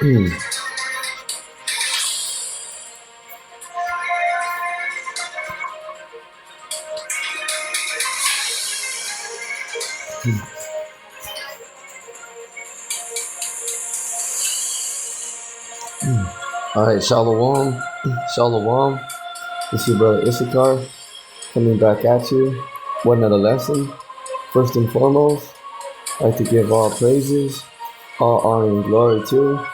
All right, Shalom, Shalom. This is brother Issachar coming back at you. One another lesson. First and foremost, I'd like to give all praises, all honor and glory to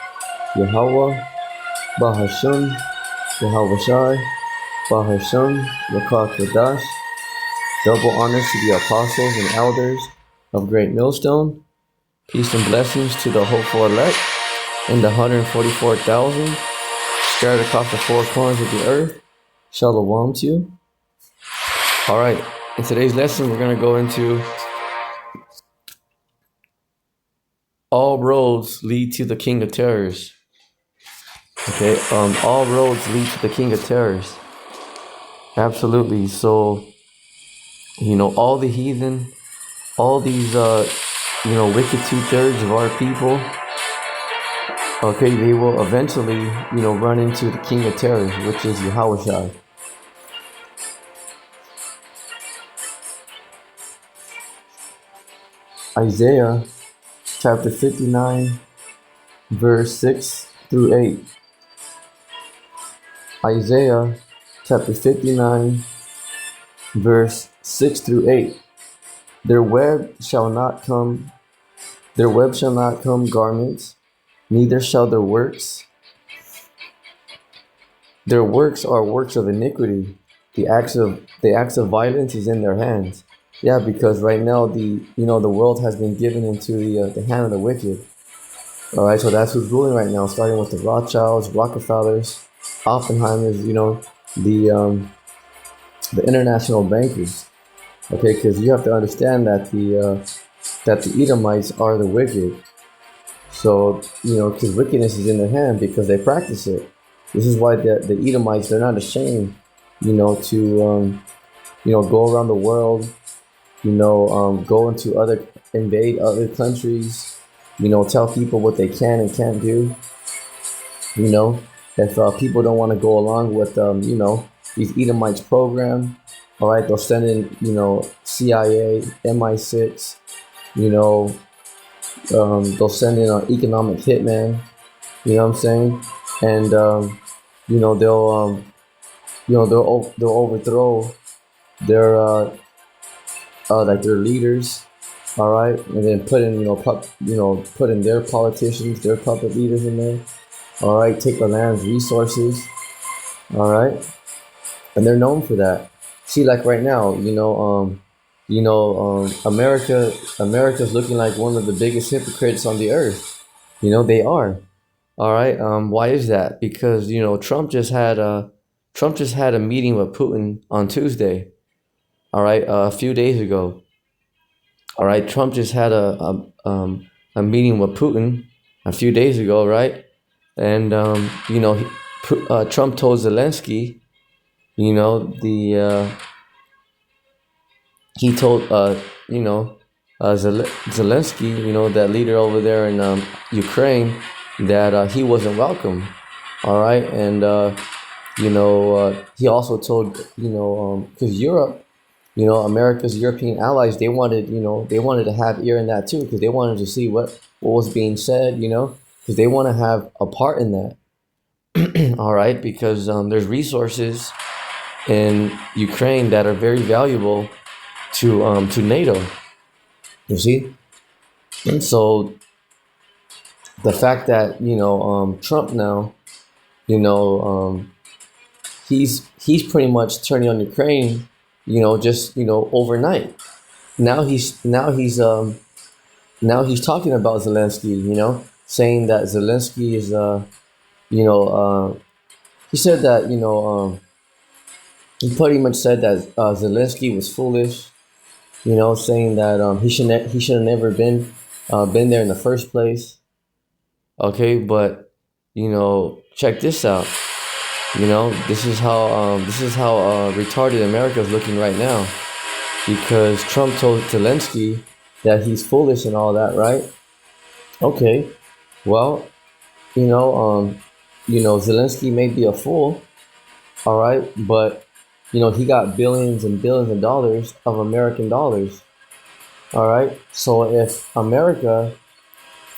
Yahweh, Bahasham, Yahweh Shai, Bahasham, Rakah Kodash. Double honors to the apostles and elders of Great Millstone. Peace and blessings to the hopeful elect and the 144,000 scattered across the four corners of the earth. Shalom to you. All right, in today's lesson, we're going to go into all roads lead to the King of Terrors. Okay, all roads lead to the King of Terrors. Absolutely. So, all the heathen, all these, wicked 2/3 of our people, okay, they will eventually, run into the King of Terrors, which is Yahweh Shai. Isaiah chapter 59, verse 6 through 8. Isaiah chapter 59, verse 6 through 8. Their web shall not come garments, neither shall their works. Their works are works of iniquity. The acts of violence is in their hands. Yeah, because right now the world has been given into the hand of the wicked. All right, so that's who's ruling right now, starting with the Rothschilds, Rockefellers, Oppenheimers. The international bankers. Okay, because you have to understand that the Edomites are the wicked. So because wickedness is in their hand because they practice it. This is why the Edomites, they're not ashamed, to go around the world, go into invade other countries, tell people what they can and can't do. If people don't want to go along with, these Edomites program, all right, they'll send in, CIA, MI6, they'll send in an economic hitman, you know what I'm saying? And, they'll overthrow their, their leaders, all right? And then put in their politicians, their puppet leaders in there, all right? Take the land's resources, all right? And they're known for that. See, like right now, America's looking like one of the biggest hypocrites on the earth. They are. All right. Why is that? Because Trump just had a meeting with Putin on Tuesday. All right, a few days ago. All right, Trump just had a meeting with Putin a few days ago, right? And Trump told Zelensky, he told Zelensky, that leader over there in Ukraine, that he wasn't welcome. All right, and he also told because Europe, America's European allies, they wanted to have ear in that too, because they wanted to see what was being said, because they want to have a part in that. All right, because there's resources in Ukraine that are very valuable to NATO. You see, and so the fact that Trump now, he's pretty much turning on Ukraine, just overnight. Now he's talking about Zelensky, saying that Zelensky is he said that he pretty much said that Zelensky was foolish, saying that he should have never been there in the first place. Okay, but check this out. This is how retarded America is looking right now, because Trump told Zelensky that he's foolish and all that, right? Okay, well, you know, Zelensky may be a fool, all right, but he got billions and billions of dollars of American dollars, all right. So if America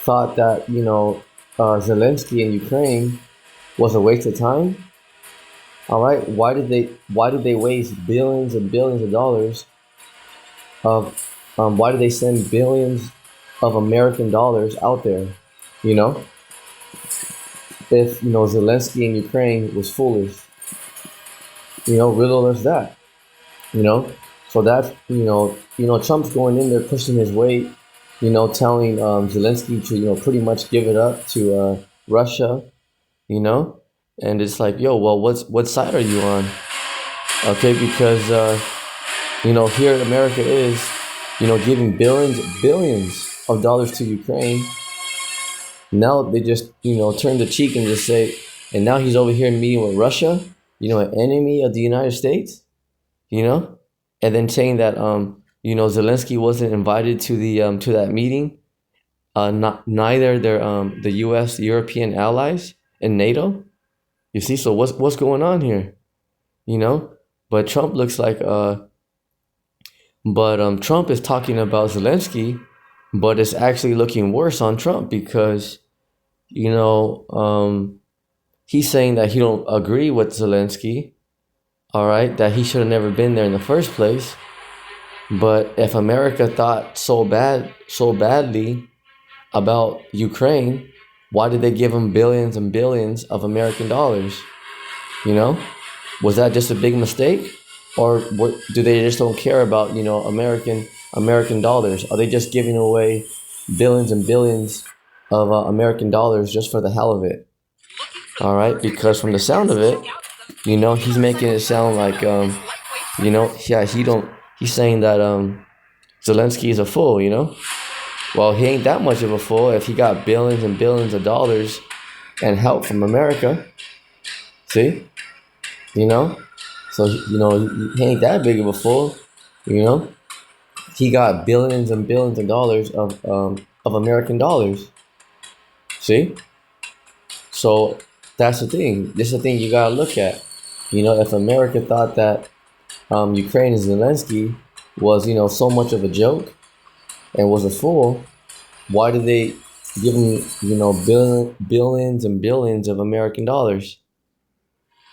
thought that Zelensky in Ukraine was a waste of time, all right, why did they waste billions and billions of dollars of why did they send billions of American dollars out there? You know, if Zelensky in Ukraine was foolish, riddle us that. You know, so that's Trump's going in there pushing his weight. Telling Zelensky to pretty much give it up to Russia. You know, and it's like, yo, well, what side are you on? Okay, because here in America is giving billions of dollars to Ukraine. Now they just turn the cheek and just say, and now he's over here meeting with Russia, an enemy of the United States, and then saying that Zelensky wasn't invited to the to that meeting, neither their the U.S. European allies and NATO. You see, so what's going on here? But Trump looks like Trump is talking about Zelensky, but it's actually looking worse on Trump because he's saying that he don't agree with Zelensky, all right, that he should have never been there in the first place. But if America thought so badly about Ukraine, why did they give him billions and billions of American dollars? Was that just a big mistake, or do they just don't care about American dollars? Are they just giving away billions and billions of American dollars just for the hell of it? All right, because from the sound of it, he's making it sound like he's saying that Zelensky is a fool. Well, he ain't that much of a fool if he got billions and billions of dollars and help from America. See? So he ain't that big of a fool. He got billions and billions of dollars of American dollars. See? So that's the thing. This is the thing you gotta look at. If America thought that Ukraine and Zelensky was so much of a joke and was a fool, why did they give him billions and billions of American dollars?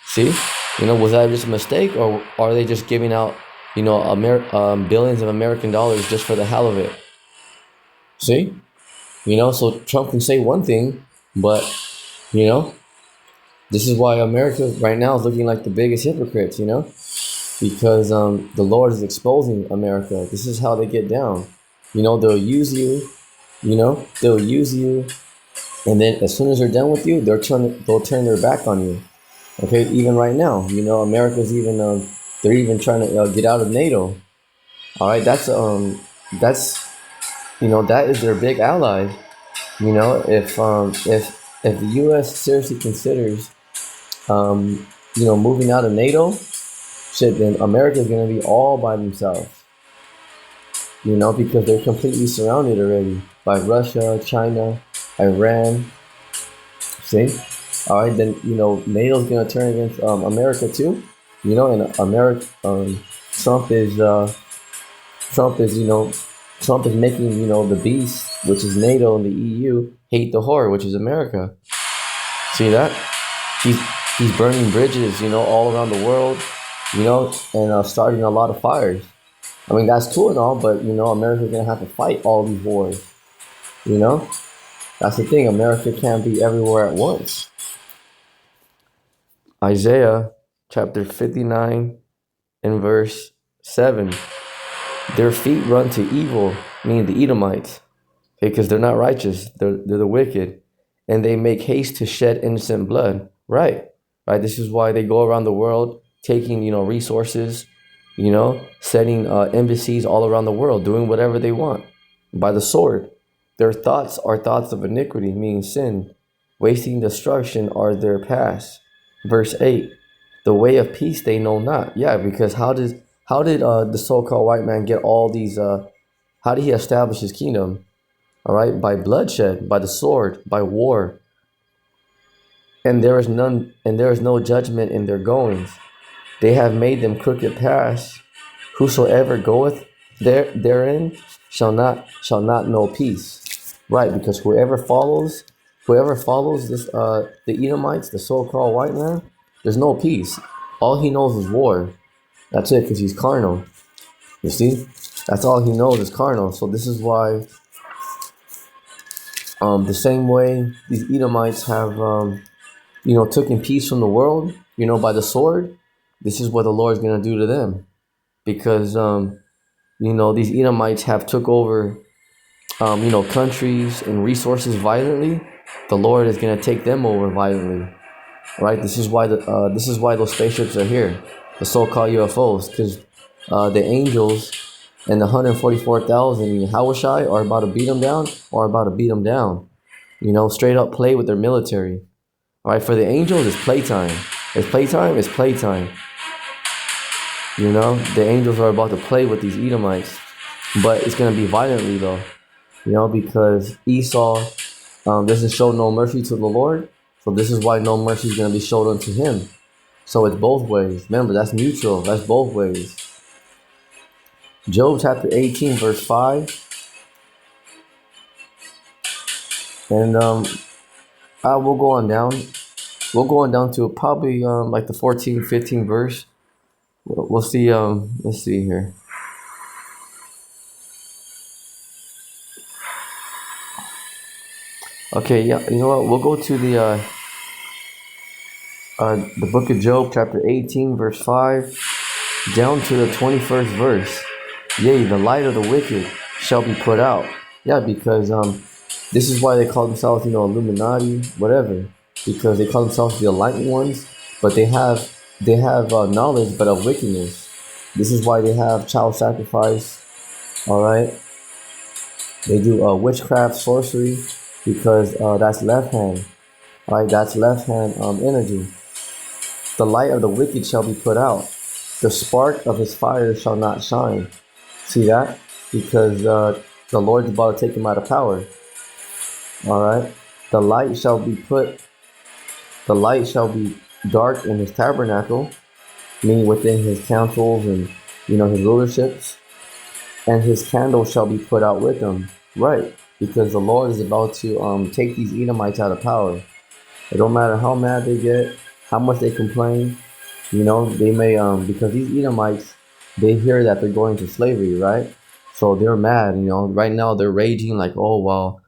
See? Was that just a mistake, or are they just giving out billions of American dollars just for the hell of it? See? So Trump can say one thing, but this is why America right now is looking like the biggest hypocrites, because the Lord is exposing America. This is how they get down. They'll use you, they'll use you, and then as soon as they're done with you, they'll turn their back on you. Okay, even right now, America's even they're even trying to get out of NATO. All right, that's that is their big ally. If the U.S. seriously considers moving out of NATO, shit, then America's gonna be all by themselves. Because they're completely surrounded already by Russia, China, Iran. See? All right, then NATO's gonna turn against America too. And America, Trump is making the beast, which is NATO and the EU, hate the whore, which is America. See that? He's burning bridges, all around the world, and starting a lot of fires. I mean, that's cool and all, but America's gonna have to fight all these wars. That's the thing. America can't be everywhere at once. Isaiah chapter 59 and verse 7. Their feet run to evil, meaning the Edomites, because they're not righteous. They're the wicked, and they make haste to shed innocent blood. Right. This is why they go around the world taking resources, setting embassies all around the world, doing whatever they want by the sword. Their thoughts are thoughts of iniquity, meaning sin. Wasting destruction are their paths. Verse 8, the way of peace they know not. Yeah, because how did the so-called white man get all these, how did he establish his kingdom? All right, by bloodshed, by the sword, by war. and there is no judgment in their goings. They have made them crooked paths. Whosoever goeth therein shall not know peace. Right, because whoever follows this the Edomites, the so-called white man, there's no peace. All he knows is war. That's it, because he's carnal. You see? That's all he knows is carnal. So this is why the same way these Edomites have taken peace from the world, by the sword, this is what the Lord's gonna do to them. Because these Edomites have took over countries and resources violently. The Lord is gonna take them over violently. Right? This is why those spaceships are here, the so-called UFOs, because the angels and the 144,000 Hawashai are about to beat them down. Straight up play with their military. All right, for the angels, it's playtime. It's playtime. The angels are about to play with these Edomites, but it's gonna be violently though. Because Esau doesn't show no mercy to the Lord, so this is why no mercy is gonna be showed unto him. So it's both ways. Remember, that's mutual. That's both ways. Job chapter 18, verse 5. And I will go on down. We'll go on down to probably like the 14, 15 verse. We'll see. Let's see here. Okay, yeah. You know what? We'll go to the book of Job, chapter 18, verse 5, down to the 21st verse. Yea, the light of the wicked shall be put out. Yeah, because this is why they call themselves, Illuminati, whatever. Because they call themselves the enlightened ones, but they have knowledge, but of wickedness. This is why they have child sacrifice. All right, they do witchcraft, sorcery, because that's left hand. All right, that's left hand energy. The light of the wicked shall be put out. The spark of his fire shall not shine. See that? Because the Lord's about to take him out of power. All right, the light shall be dark in his tabernacle, meaning within his councils and his rulerships, and his candle shall be put out with him. Right, because the Lord is about to take these Edomites out of power. It don't matter how mad they get, how much they complain. They may because these Edomites, they hear that they're going to slavery, right? So they're mad. Right now they're raging like, oh well,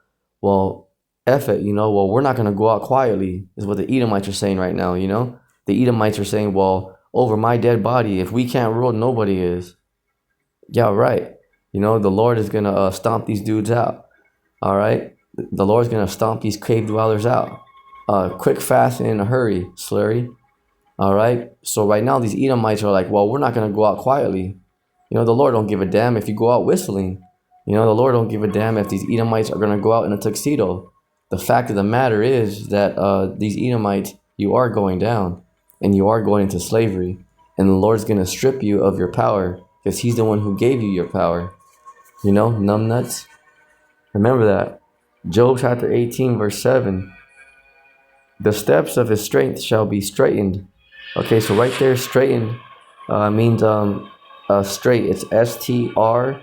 F it, well, we're not going to go out quietly, is what the Edomites are saying right now, The Edomites are saying, well, over my dead body, if we can't rule, nobody is. Yeah, right. The Lord is going to stomp these dudes out, all right? The Lord's going to stomp these cave dwellers out. Quick, fast, and in a hurry, slurry, all right? So right now, these Edomites are like, well, we're not going to go out quietly. The Lord don't give a damn if you go out whistling. The Lord don't give a damn if these Edomites are going to go out in a tuxedo. The fact of the matter is that these Edomites, you are going down, and you are going into slavery, and the Lord's going to strip you of your power, because he's the one who gave you your power. Numbnuts. Remember that. Job chapter 18, verse 7. The steps of his strength shall be straightened. Okay, so right there, straightened means straight. It's STRAIT. All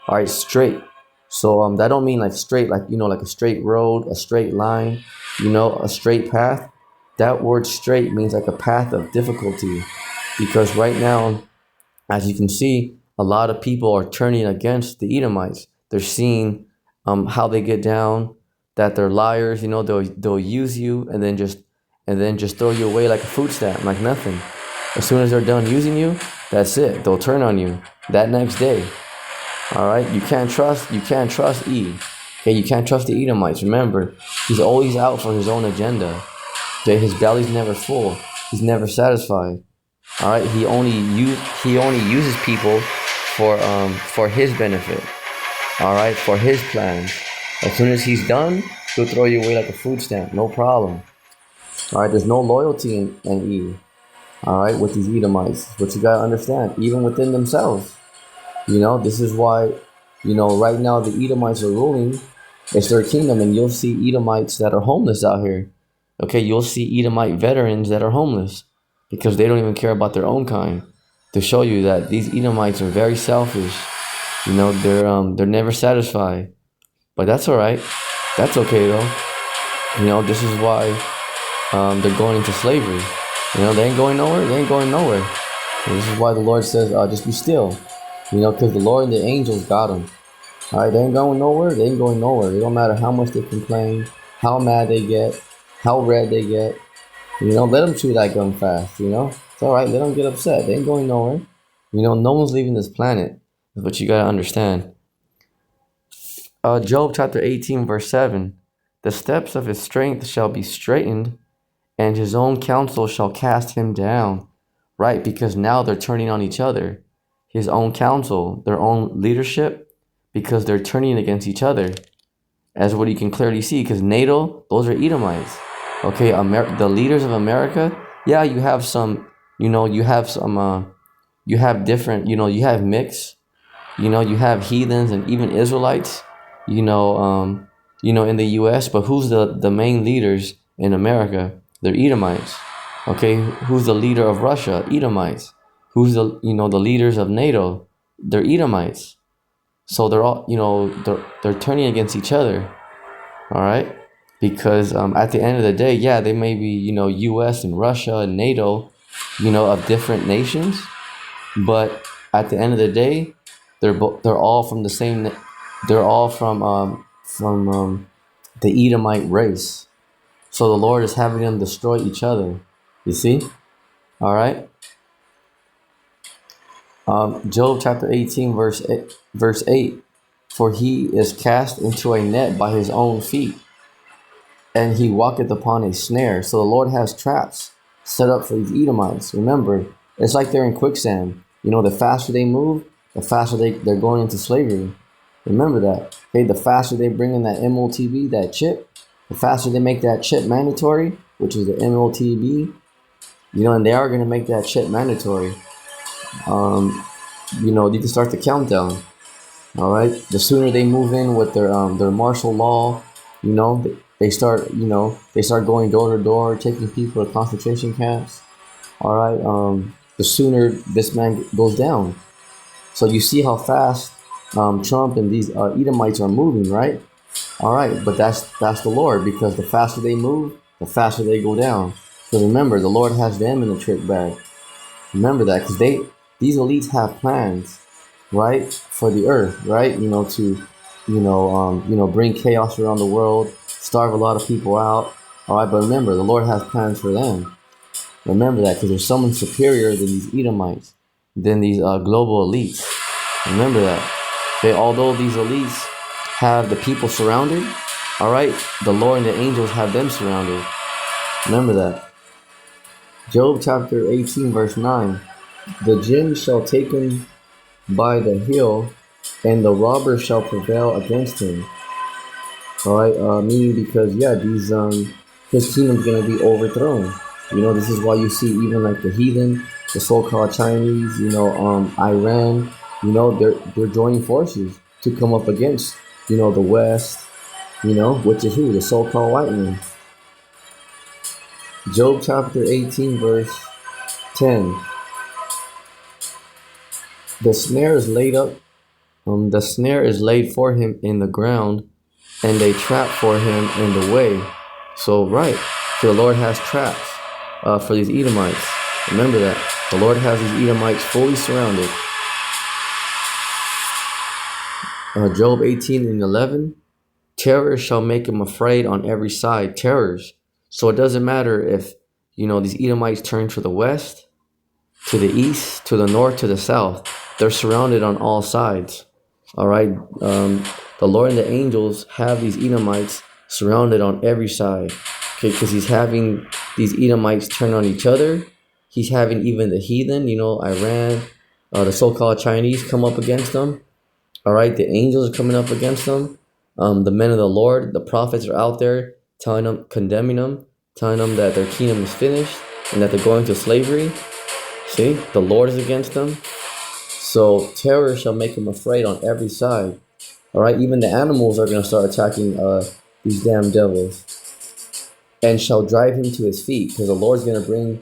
right, straight. So that don't mean like straight, like like a straight road, a straight line, a straight path. That word straight means like a path of difficulty, because right now, as you can see, a lot of people are turning against the Edomites. They're seeing how they get down, that they're liars. They'll use you and then just throw you away like a food stamp, like nothing. As soon as they're done using you, that's it. They'll turn on you that next day. All right, you can't trust E. Okay, you can't trust the Edomites. Remember, he's always out for his own agenda. Okay, his belly's never full. He's never satisfied. All right, he only uses people for his benefit. All right, for his plans. As soon as he's done, he'll throw you away like a food stamp. No problem. All right, there's no loyalty in E. All right, with these Edomites, but you gotta understand, even within themselves. This is why, right now the Edomites are ruling. It's their kingdom, and you'll see Edomites that are homeless out here. Okay, you'll see Edomite veterans that are homeless because they don't even care about their own kind. To show you that these Edomites are very selfish. You know, they're never satisfied. But that's all right. That's okay though. You know, this is why they're going into slavery. You know, they ain't going nowhere. They ain't going nowhere. And this is why the Lord says, just be still. You know, because the Lord and the angels got them. All right, they ain't going nowhere. They ain't going nowhere. It don't matter how much they complain, how mad they get, how red they get. You know, let them chew that gum fast. You know, it's all right. Let them get upset. They ain't going nowhere. You know, no one's leaving this planet. That's what you gotta understand. Job chapter 18, verse 7. The steps of his strength shall be straightened, and his own counsel shall cast him down. Right, because now they're turning on each other. His own counsel, their own leadership, because they're turning against each other. As what you can clearly see, because NATO, those are Edomites. Okay, the leaders of America, yeah, you have some, you know, you have different, you know, you have mix, you know, you have heathens and even Israelites, you know, in the U.S., but who's the main leaders in America? They're Edomites. Okay, who's the leader of Russia? Edomites. Who's the leaders of NATO? They're Edomites. So they're all, you know, they're turning against each other. All right, because at the end of the day, yeah, they may be, you know, U.S. and Russia and NATO, you know, of different nations, but at the end of the day, they're all from the same. They're all from the Edomite race. So the Lord is having them destroy each other. You see? All right. Job chapter 18, verse 8. For he is cast into a net by his own feet, and he walketh upon a snare. So the Lord has traps set up for these Edomites. Remember, it's like they're in quicksand. You know, the faster they move, the faster they're going into slavery. Remember that. Okay, the faster they bring in that MOTB, that chip, the faster they make that chip mandatory, which is the MOTB, you know, and they are going to make that chip mandatory. You know, you can start the countdown. All right. The sooner they move in with their martial law, you know, they start going door to door, taking people to concentration camps. All right. The sooner this man goes down. So you see how fast Trump and these Edomites are moving, right? All right, but that's the Lord, because the faster they move, the faster they go down. Because remember, the Lord has them in the trick bag. Remember that, because these elites have plans, right, for the earth, right? You know, to bring chaos around the world, starve a lot of people out. All right, but remember, the Lord has plans for them. Remember that, because there's someone superior than these Edomites, than these global elites. Remember that. Although these elites have the people surrounded, all right, the Lord and the angels have them surrounded. Remember that. Job chapter 18, verse 9. The jinn shall take him by the heel, and the robber shall prevail against him. All right, meaning because, yeah, his kingdom's going to be overthrown. You know, this is why you see even like the heathen, the so-called Chinese, you know, Iran, you know, they're joining forces to come up against, you know, the West, you know, which is who? The so-called white man. Job chapter 18, verse 10. The snare is laid up, the snare is laid for him in the ground, and a trap for him in the way. So, right, so the Lord has traps for these Edomites. Remember that. The Lord has these Edomites fully surrounded. Job 18 and 11. Terrors shall make him afraid on every side. Terrors. So it doesn't matter if, you know, these Edomites turn to the west, to the east, to the north, to the south. They're surrounded on all sides. All right. The Lord and the angels have these Edomites surrounded on every side. Okay, because he's having these Edomites turn on each other. He's having even the heathen, you know, Iran, the so-called Chinese come up against them. All right, the angels are coming up against them. The men of the Lord, the prophets are out there telling them, condemning them, telling them that their kingdom is finished and that they're going to slavery. See, the Lord is against them. So terror shall make them afraid on every side. All right, even the animals are going to start attacking these damn devils. and shall drive him to his feet, because the Lord's going to bring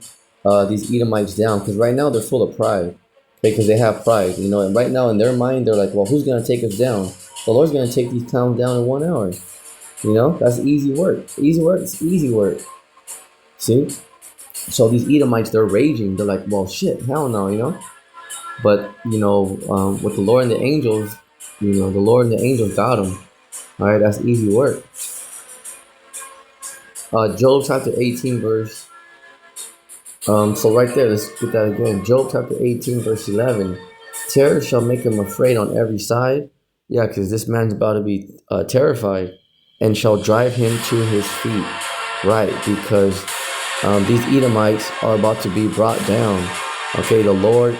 these Edomites down, because right now they're full of pride, because they have pride, and right now in their mind they're like, well, who's going to take us down? The Lord's going to take these clowns down in 1 hour. That's easy work. Easy work. It's easy work. See? So these Edomites, they're raging. They're like, well, shit, hell no, But, with the Lord and the angels, the Lord and the angels got them. All right, that's easy work. Job chapter 18, verse. So right there, let's get that again. Job chapter 18, verse 11. Terror shall make him afraid on every side. Yeah, because this man's about to be terrified, and shall drive him to his feet. Right, because these Edomites are about to be brought down. Okay, the Lord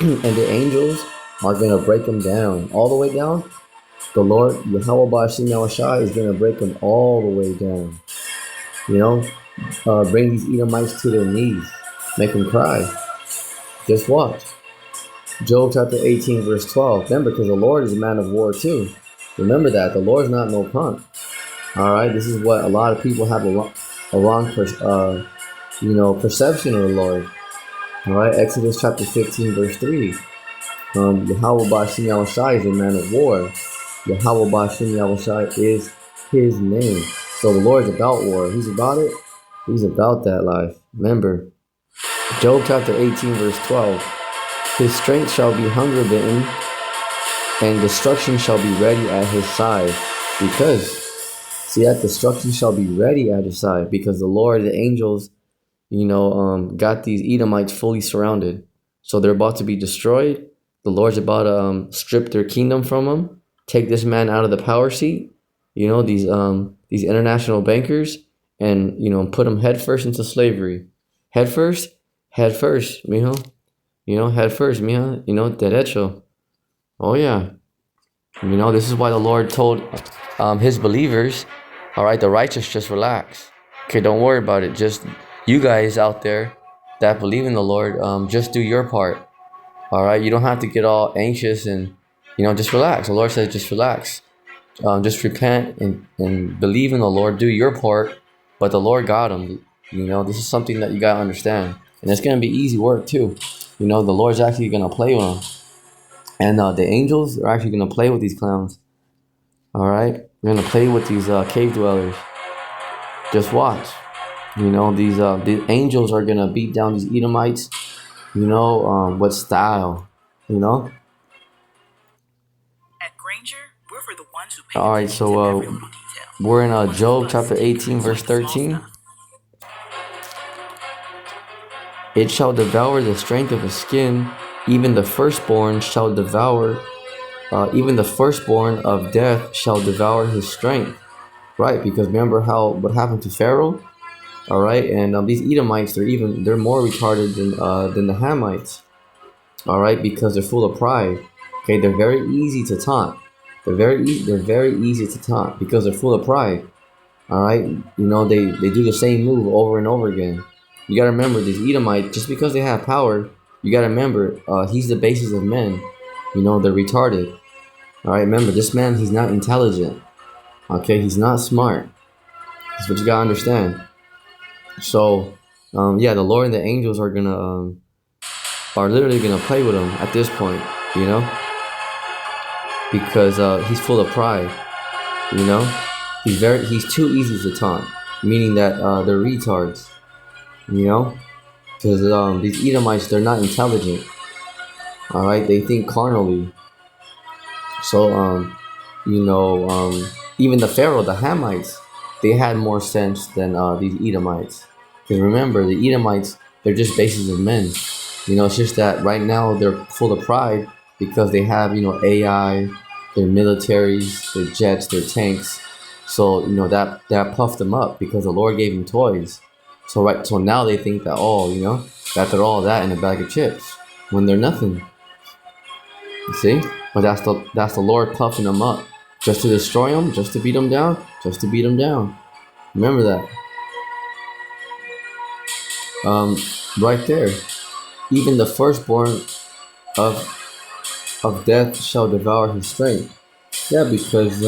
and the angels are going to break them down. All the way down. The Lord, Yahweh Ba'ashim Yahushai, is going to break them all the way down. Bring these Edomites to their knees. Make them cry. Just watch. Job chapter 18, verse 12. Remember, because the Lord is a man of war too. Remember that. The Lord's not no punk. All right, this is what a lot of people have a wrong perception of the Lord. All right, Exodus chapter 15, verse 3. Yahweh Ba'ashim Yahushai is a man of war. Yahweh Ba'ashim Yahushai is his name. So the Lord's about war. He's about it. He's about that life. Remember, Job chapter 18, verse 12. His strength shall be hunger bitten, and destruction shall be ready at his side. Because, see, that destruction shall be ready at his side. Because the Lord, the angels, got these Edomites fully surrounded. So they're about to be destroyed. The Lord's about to strip their kingdom from them. Take this man out of the power seat. These international bankers, and put them headfirst into slavery. Headfirst, mijo. Headfirst, mija. Derecho. Oh yeah. This is why the Lord told his believers, all right, the righteous, just relax. Okay, don't worry about it. Just you guys out there that believe in the Lord, just do your part. All right, you don't have to get all anxious and just relax. The Lord says, just relax. Just repent and believe in the Lord. Do your part, but the Lord got him. This is something that you gotta understand, and it's gonna be easy work too. The Lord's actually gonna play with them, and the angels are actually gonna play with these clowns. All right, they're gonna play with these cave dwellers. Just watch. These angels are gonna beat down these Edomites. With style. At Granger, we're for the ones who pay all right, so we're in Job chapter 18, verse 13. It shall devour the strength of his skin, even the firstborn shall devour, even the firstborn of death shall devour his strength. Right, because remember what happened to Pharaoh? All right, and these Edomites, they're more retarded than the Hamites. All right, because they're full of pride. Okay, they're very easy to taunt. They're very easy to taunt because they're full of pride. All right, they do the same move over and over again. You gotta remember, these Edomites, just because they have power, you gotta remember, he's the basis of men. They're retarded. All right, remember, this man, he's not intelligent. Okay, he's not smart. That's what you gotta understand. So, the Lord and the angels are literally gonna play with him at this point, because he's full of pride, he's too easy to taunt, meaning that they're retards, because these Edomites, they're not intelligent. All right, they think carnally. So, even the Pharaoh, the Hamites, they had more sense than these Edomites. Because remember, the Edomites, they're just bases of men. It's just that right now they're full of pride because they have, AI, their militaries, their jets, their tanks. So, that puffed them up because the Lord gave them toys. So now they think that, that they're all that in a bag of chips when they're nothing. You see? But that's the Lord puffing them up. Just to destroy them, just to beat them down, just to beat them down. Remember that. Right there. Even the firstborn of death shall devour his strength. Yeah, because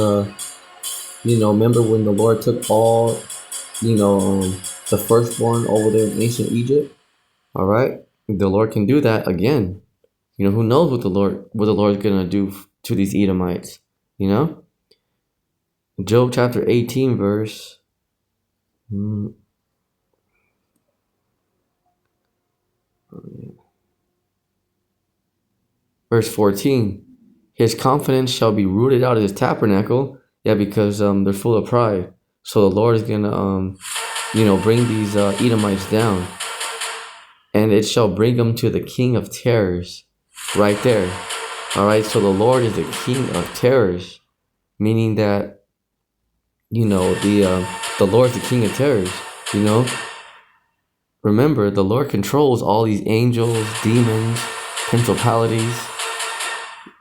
remember when the Lord took all the firstborn over there in ancient Egypt. All right, the Lord can do that again. Who knows what the Lord's gonna do to these Edomites? Job chapter 18, verse. Verse 14. His confidence shall be rooted out of his tabernacle. Yeah, because they're full of pride. So the Lord is gonna bring these Edomites down, and it shall bring them to the King of Terrors, right there. All right. So the Lord is the King of Terrors, meaning that the Lord is the King of Terrors. Remember, the Lord controls all these angels, demons, principalities.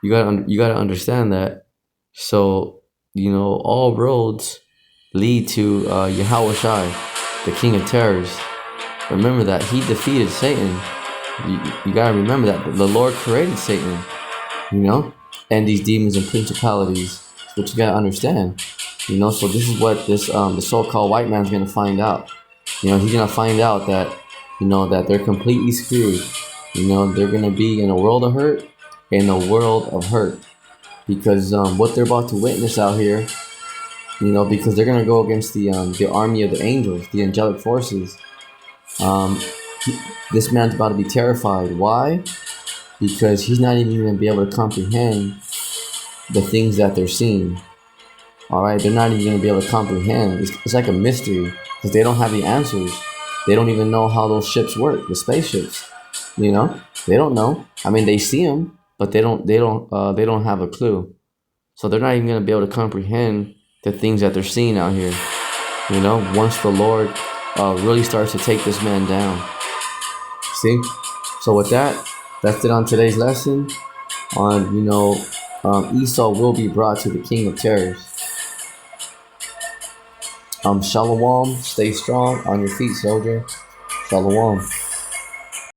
You gotta understand that. So all roads lead to Yahweh Shai, the King of Terrors. Remember that he defeated Satan. You gotta remember that the Lord created Satan, and these demons and principalities. That's what you gotta understand. So this is what this the so-called white man's gonna find out. He's gonna find out that that they're completely screwed. They're gonna be in a world of hurt, because what they're about to witness out here, because they're gonna go against the army of the angels, the angelic forces. This man's about to be terrified. Why? Because he's not even gonna be able to comprehend the things that they're seeing. All right, they're not even gonna be able to comprehend. It's like a mystery, because they don't have the answers. They don't even know how those ships work, the spaceships. They don't know. I mean, they see them, but they don't have a clue. So they're not even gonna be able to comprehend the things that they're seeing out here. Once the Lord really starts to take this man down. See? So with that, that's it on today's lesson. On Esau will be brought to the King of Terrors. Shalom. Stay strong on your feet, soldier. Shalom.